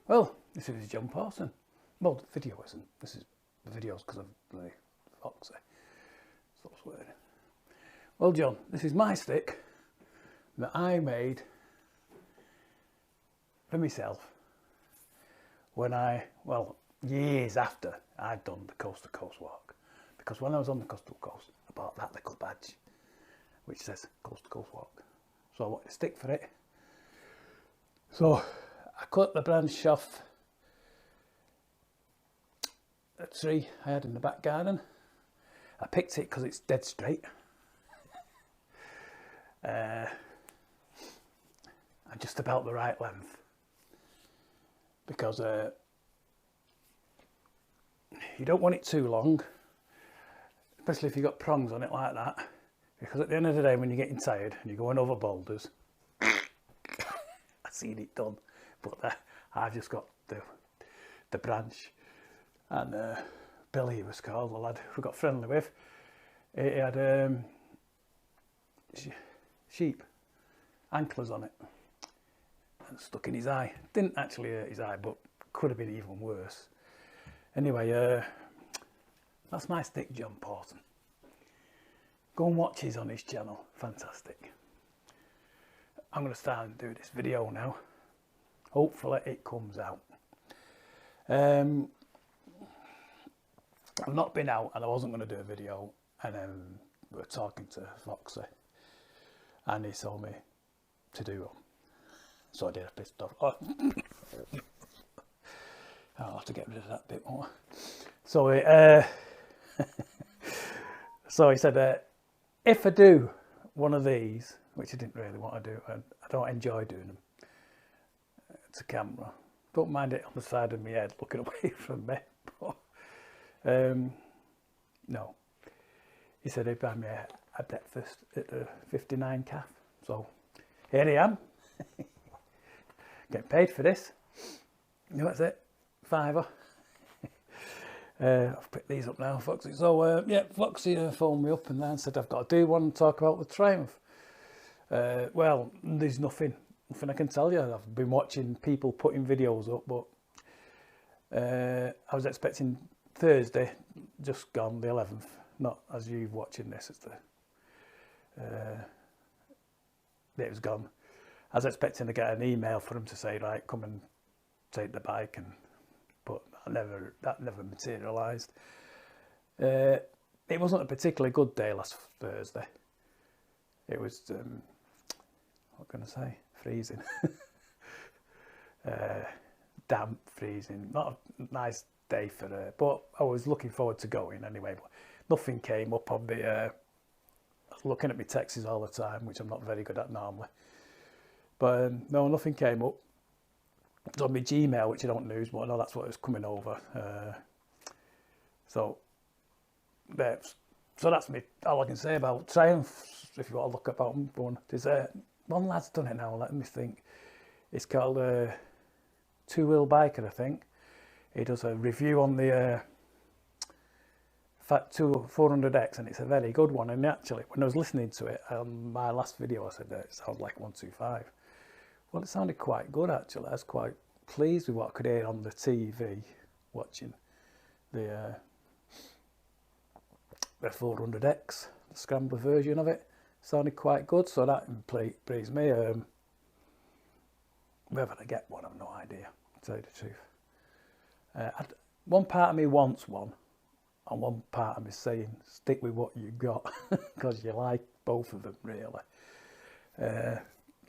Well, this is John Parson. Well, the video isn't. This is the video's because of the Foxy. Stop swearing. Well, John, this is my stick that I made for myself when years after I'd done the coast to coast walk. Because when I was on the coast to coast, I bought that little badge which says coast to coast walk. So I wanted a stick for it. So I cut the branch off a tree I had in the back garden. I picked it because it's dead straight. And just about the right length. Because you don't want it too long, especially if you've got prongs on it like that. Because at the end of the day, when you're getting tired and you're going over boulders, I've seen it done. But I've just got the branch. And Billy, he was called, the lad we got friendly with, he had sheep antlers on it and stuck in his eye. Didn't actually hurt his eye, but could have been even worse. Anyway, that's my stick, John Parson. Go and watch his on his channel, fantastic. I'm going to start and do this video now. Hopefully it comes out. I've not been out and I wasn't going to do a video, and then we were talking to Foxy and he told me to do one. So I did. I pissed off. Oh. I'll have to get rid of that bit more. So so he said, if I do one of these, which I didn't really want to do, and I don't enjoy doing them to camera, don't mind it on the side of my head looking away from me, but no. He said he'd buy me a breakfast at the 59 calf. So here I am. Getting paid for this. That's it. £5. I've picked these up now, Foxy. So yeah, Foxy phoned me up and then said I've got to do one and talk about the Triumph. Well, there's nothing I can tell you. I've been watching people putting videos up, but I was expecting Thursday, just gone, the 11th. Not as you watching this, it's it was gone. I was expecting to get an email for him to say, right, come and take the bike, but that never materialised. It wasn't a particularly good day last Thursday. It was, what can I say, freezing. Damp, freezing, not a nice day for but I was looking forward to going anyway. But nothing came up on the looking at my texts all the time, which I'm not very good at normally. But no, nothing came up. It's on my Gmail, which I don't use, but I know that's what was coming over. So that's me. All I can say about Triumph. If you want to look about one, there's one lad's done it now. Let me think. It's called Two Wheel Biker, I think. He does a review on the Fat 400X, and it's a very good one. And actually, when I was listening to it on my last video, I said that it sounds like 125. Well, it sounded quite good actually. I was quite pleased with what I could hear on the TV watching the 400X, the scrambler version of it. Sounded quite good, so that pleased me. Whether I get one, I've no idea, to tell you the truth. One part of me wants one, and one part of me saying stick with what you got, because you like both of them really.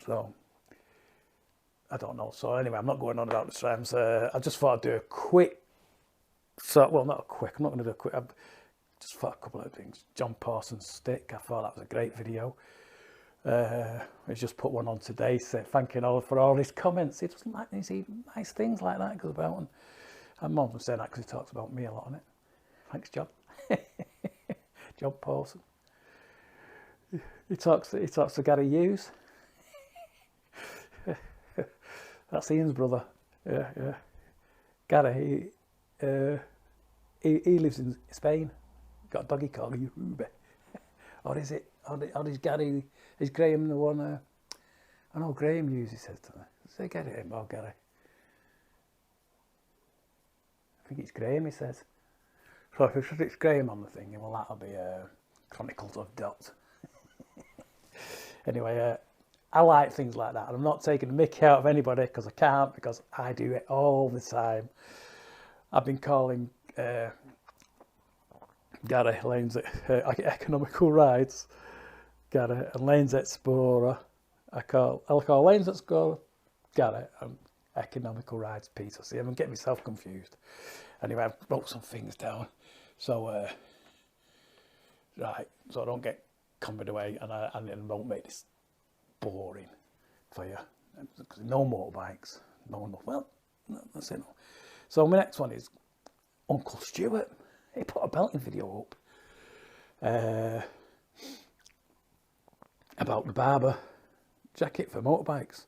So I don't know. So anyway, I'm not going on about the Triumphs. I just thought I'd do a quick, well, not a quick, I'm not going to do a quick, I just thought a couple of things. John Parson's stick, I thought that was a great video. I just put one on today, thanking all for all his comments. He doesn't like these nice things like that goes about, and I'm more than saying that because he talks about me a lot on it. Thanks, John. John Parson. He talks to Gary Hughes. That's Ian's brother. Yeah. Gary, he lives in Spain. Got a doggy called Ruby. Or is it? Or is Gary? Is Graham the one? I know Graham Hughes. He says to me, "Say get it him or Gary." I think it's Graham, he says. So if it says it's Graham on the thing, well, that'll be Chronicles of Dot. Anyway, I like things like that. And I'm not taking the mickey out of anybody because I can't, because I do it all the time. I've been calling Gary Lane's Economical Rides, Gary, and Lane's Explorer. I'll call Lane's Explorer Gary and Economical Rides Peter. See, I'm getting myself confused. Anyway, I've wrote some things down. So, right, so I don't get carried away and I won't make this boring for you. No motorbikes. No. Well, that's it. So my next one is Uncle Stuart. He put a belting video up about the Barber jacket for motorbikes.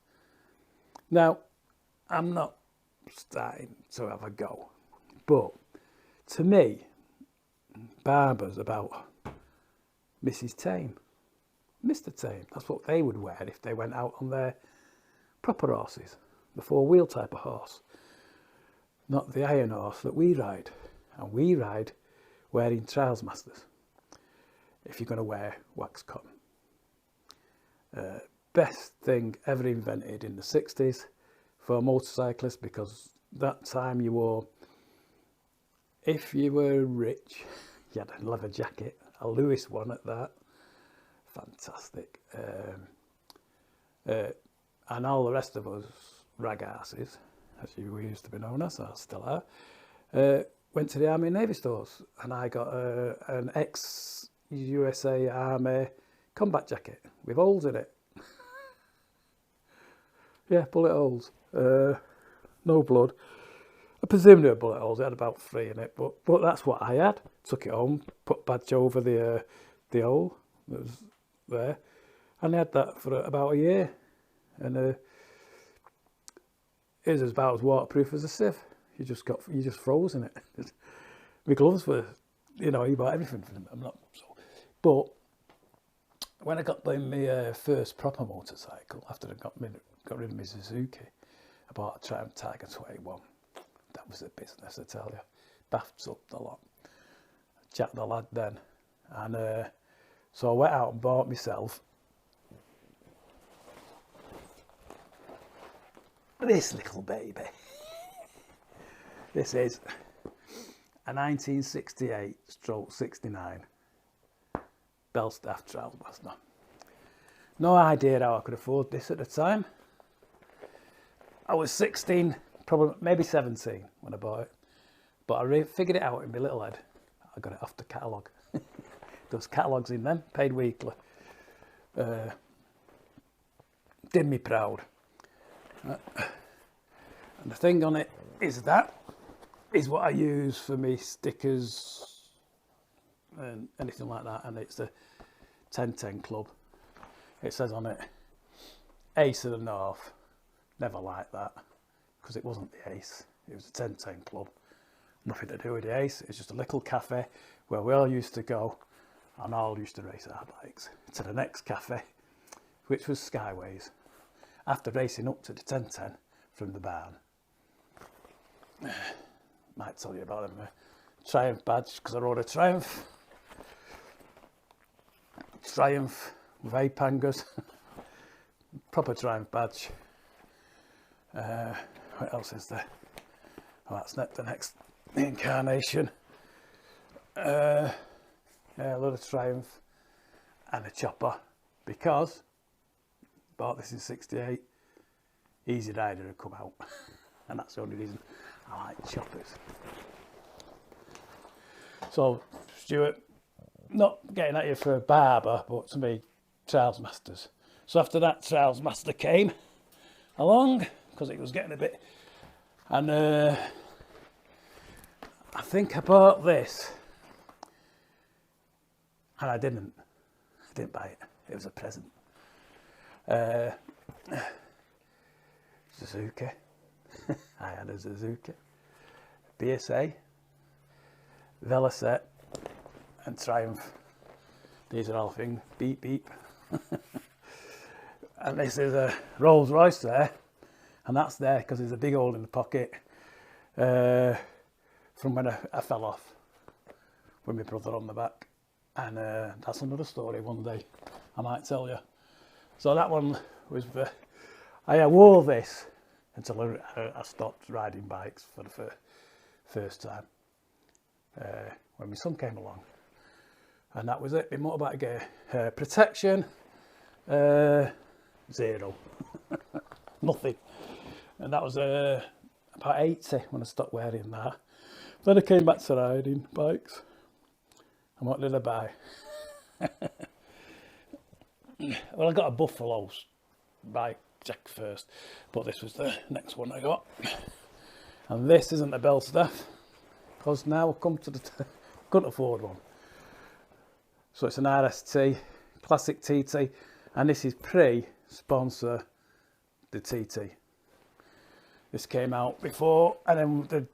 Now, I'm not starting to have a go, but to me, Barber's about Mrs. Tame, Mr. Tame. That's what they would wear if they went out on their proper horses, the four-wheel type of horse, not the iron horse that we ride. And we ride wearing Trials Masters if you're going to wear wax cotton. Best thing ever invented in the 60s for motorcyclists, because that time you wore, if you were rich, you had a leather jacket, a Lewis one at that, fantastic. And all the rest of us rag asses, as we used to be known as, or still are, went to the Army and Navy stores, and I got an ex-USA Army combat jacket with holes in it. Yeah, bullet holes. No blood. I presume there were bullet holes. It had about 3 in it, but that's what I had. Took it home, put badge over the hole that was there, and I had that for about a year, and it was about as waterproof as a sieve. You just froze in it. My gloves were, you bought everything from them. I'm not so, but when I got my first proper motorcycle, after I got rid of my Suzuki, I bought a Triumph Tiger 21. That was a business, I tell you. Baths up a lot. Jack the lad then, and so I went out and bought myself this little baby. This is a 1968/69 Belstaff Trials Master. No idea how I could afford this at the time. I was 16, probably maybe 17 when I bought it, but I figured it out in my little head. I got it off the catalogue. There was catalogues in them, paid weekly. Did me proud. And the thing on it is what I use for me stickers and anything like that, and it's the 1010 Club. It says on it, Ace of the North. Never liked that, because it wasn't the Ace, it was the 1010 Club. Nothing to do with the Ace. It's just a little cafe where we all used to go and all used to race our bikes to the next cafe, which was Skyways, after racing up to the 1010 from the barn. Might tell you about them. Triumph badge, because I rode a Triumph with ape hangers. Proper Triumph badge. What else is there? Oh, that's not the next incarnation. Yeah, a lot of Triumph and a chopper, because bought this in '68. Easy Rider had come out, and that's the only reason I like choppers. So, Stuart, not getting at you for a Barber, but to me, Trials Masters. So after that, Trials Master came along, because it was getting a bit, and I think I bought this, and I didn't buy it. It was a present. Suzuki. I had a Suzuki, BSA, Velocet, and Triumph. These are all things. Beep beep. And this is a Rolls Royce there, and that's there because there's a big hole in the pocket from when I fell off with my brother on the back. And that's another story one day I might tell you. So that one was I wore this until I stopped riding bikes for the first time when my son came along, and that was it. My motorbike gear, protection, 0, nothing, and that was about 80 when I stopped wearing that. Then I came back to riding bikes, and what did I buy? Well, I got a Buffalo bike jack first, but this was the next one I got, and this isn't a bell staff because now I've come to the couldn't afford one. So it's an RST classic TT, and this is pre-sponsor the TT. This came out before, and then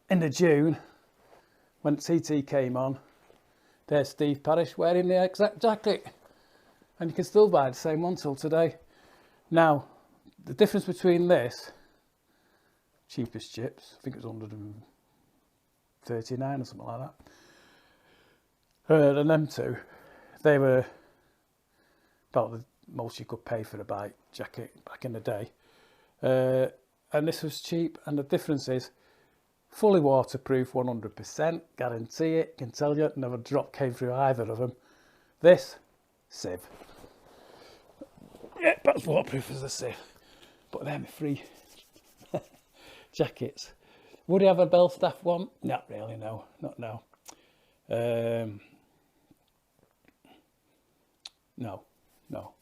in the June when TT came on, there's Steve Parrish wearing the exact jacket, and you can still buy the same one till today. Now, the difference between this, cheapest chips, I think it was 139 or something like that, and them two, they were about the most you could pay for a bike jacket back in the day. And this was cheap, and the difference is fully waterproof, 100%, guarantee it, can tell you, never drop came through either of them. This, sieve. Yeah, that's waterproof as a sieve. But they're my free jackets. Would he have a bell staff one? Not really, no, not now. No,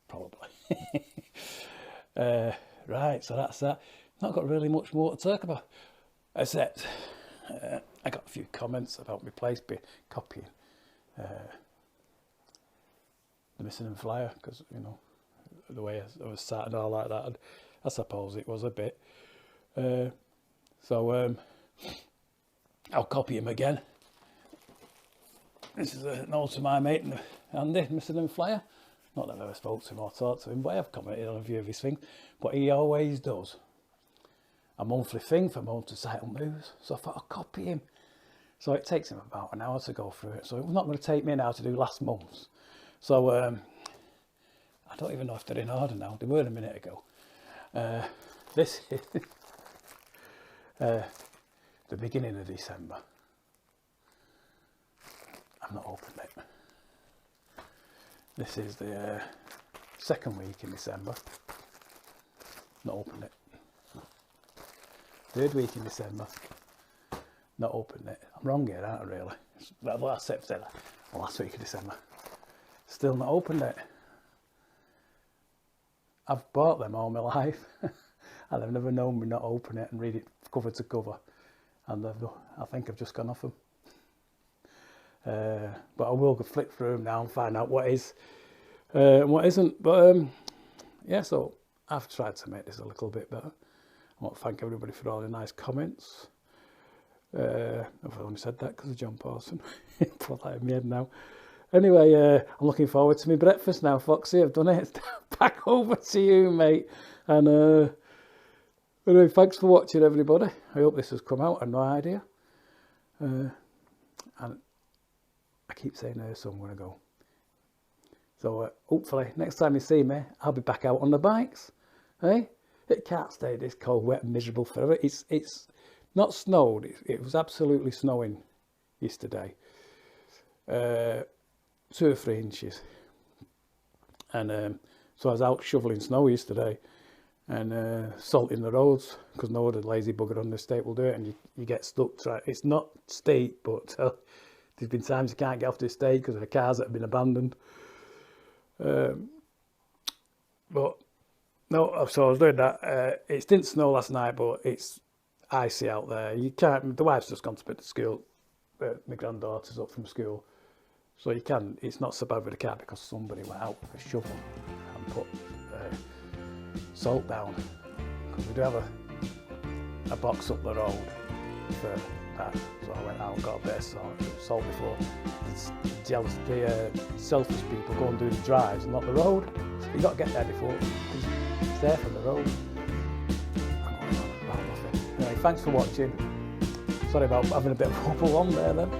probably. Right, so that's that. Not got really much more to talk about, except I got a few comments about my place copying the missing flyer, because you know the way I was sat and all like that, and I suppose it was a bit. So I'll copy him again. This is a note to my mate Andy, missing flyer. Not that I've ever spoke to him or talked to him, but I have commented on a few of his things. But he always does a monthly thing for motorcycle moves, so I thought I'll copy him. So it takes him about an hour to go through it, so it's not going to take me an hour to do last month's. So I don't even know if they're in order now. They were a minute ago. This is the beginning of December. I've not opened it. This is the second week in December. Not opened it. Third week in December. Not opened it. I'm wrong here, aren't I, really? Last week of December. Still not opened it. I've bought them all my life, and I've never known me not open it and read it cover to cover. And I think I've just gone off them. But I will flick through them now and find out what is and what isn't. But yeah, so I've tried to make this a little bit better. I want to thank everybody for all the nice comments. I've only said that because of John Parson. Put that in my head now. Anyway, I'm looking forward to my breakfast now, Foxy. I've done it. Back over to you, mate. And anyway, thanks for watching, everybody. I hope this has come out. I have no idea. And I keep saying so I'm going to go. So hopefully next time you see me, I'll be back out on the bikes. Hey, it can't stay this cold, wet and miserable forever. It's not snowed. It was absolutely snowing yesterday. 2 or 3 inches. And so I was out shoveling snow yesterday and salting the roads, because no other lazy bugger on the estate will do it, and you get stuck. It's not steep, but there's been times you can't get off the estate because of the cars that have been abandoned. But no, so I was doing that. It didn't snow last night, but it's icy out there. You can't. The wife's just gone to pick the school. My granddaughter's up from school, so you can. It's not so bad with the car because somebody went out with a shovel and put salt down, because we do have a box up the road for that. So I went out and got a bit of salt before the selfish people go and do the drives and not the road. So you got to get there before it's there for the road. Anyway, thanks for watching. Sorry about having a bit of wobble on there then.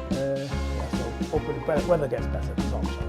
Yeah, so hopefully the weather gets better. That's all.